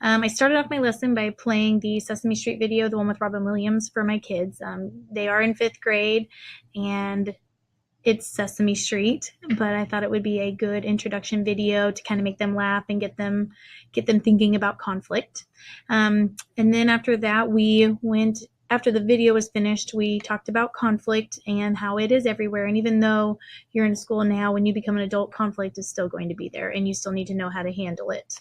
I started off my lesson by playing the Sesame Street video, the one with Robin Williams, for my kids. They are in 5th grade, and it's Sesame Street, but I thought it would be a good introduction video to kind of make them laugh and get them thinking about conflict. And then after that, after the video was finished, we talked about conflict and how it is everywhere. And even though you're in school now, when you become an adult, conflict is still going to be there, and you still need to know how to handle it.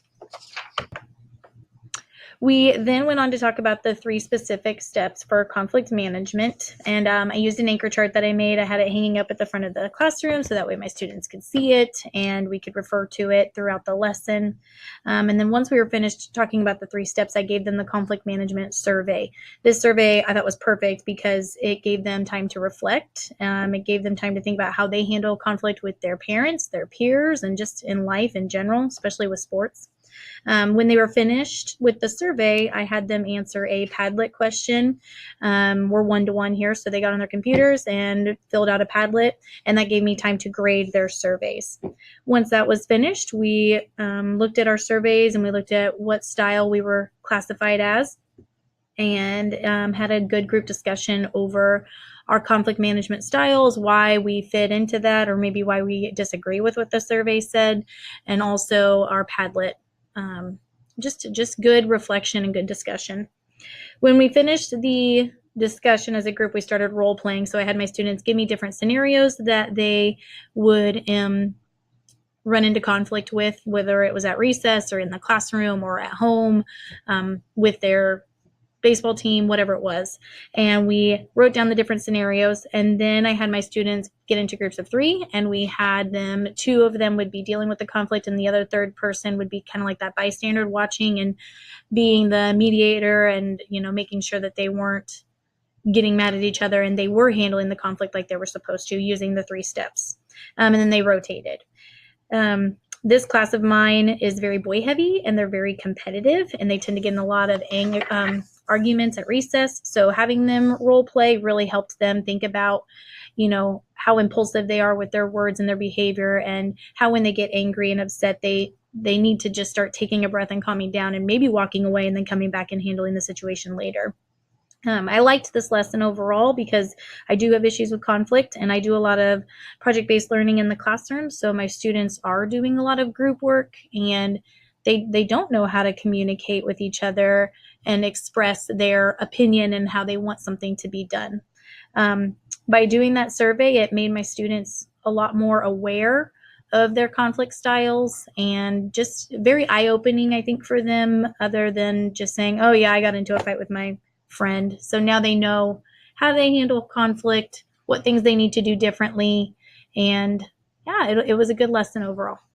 We then went on to talk about the 3 specific steps for conflict management, and I used an anchor chart that I made. I had it hanging up at the front of the classroom so that way my students could see it and we could refer to it throughout the lesson. And then once we were finished talking about the 3 steps, I gave them the conflict management survey. This survey I thought was perfect because it gave them time to reflect. It gave them time to think about how they handle conflict with their parents, their peers, and just in life in general, especially with sports. When they were finished with the survey, I had them answer a Padlet question. We're 1-to-1 here, so they got on their computers and filled out a Padlet, and that gave me time to grade their surveys. Once that was finished, we looked at our surveys and we looked at what style we were classified as, and had a good group discussion over our conflict management styles, why we fit into that, or maybe why we disagree with what the survey said, and also our Padlet. Just good reflection and good discussion. When we finished the discussion as a group, we started role playing. So I had my students give me different scenarios that they would run into conflict with, whether it was at recess or in the classroom or at home, with their baseball team, whatever it was. And we wrote down the different scenarios, and then I had my students get into groups of 3, and we had them, 2 of them would be dealing with the conflict, and the other third person would be kind of like that bystander watching and being the mediator and, making sure that they weren't getting mad at each other and they were handling the conflict like they were supposed to using the 3 steps. And then they rotated. This class of mine is very boy heavy, and they're very competitive, and they tend to get in a lot of arguments at recess. So having them role play really helped them think about, how impulsive they are with their words and their behavior, and how when they get angry and upset, they need to just start taking a breath and calming down and maybe walking away and then coming back and handling the situation later. I liked this lesson overall because I do have issues with conflict, and I do a lot of project-based learning in the classroom. So my students are doing a lot of group work, and they don't know how to communicate with each other and express their opinion and how they want something to be done. By doing that survey, it made my students a lot more aware of their conflict styles, and just very eye-opening, I think, for them, other than just saying, oh yeah, I got into a fight with my friend. So now they know how they handle conflict, what things they need to do differently, and yeah, it was a good lesson overall.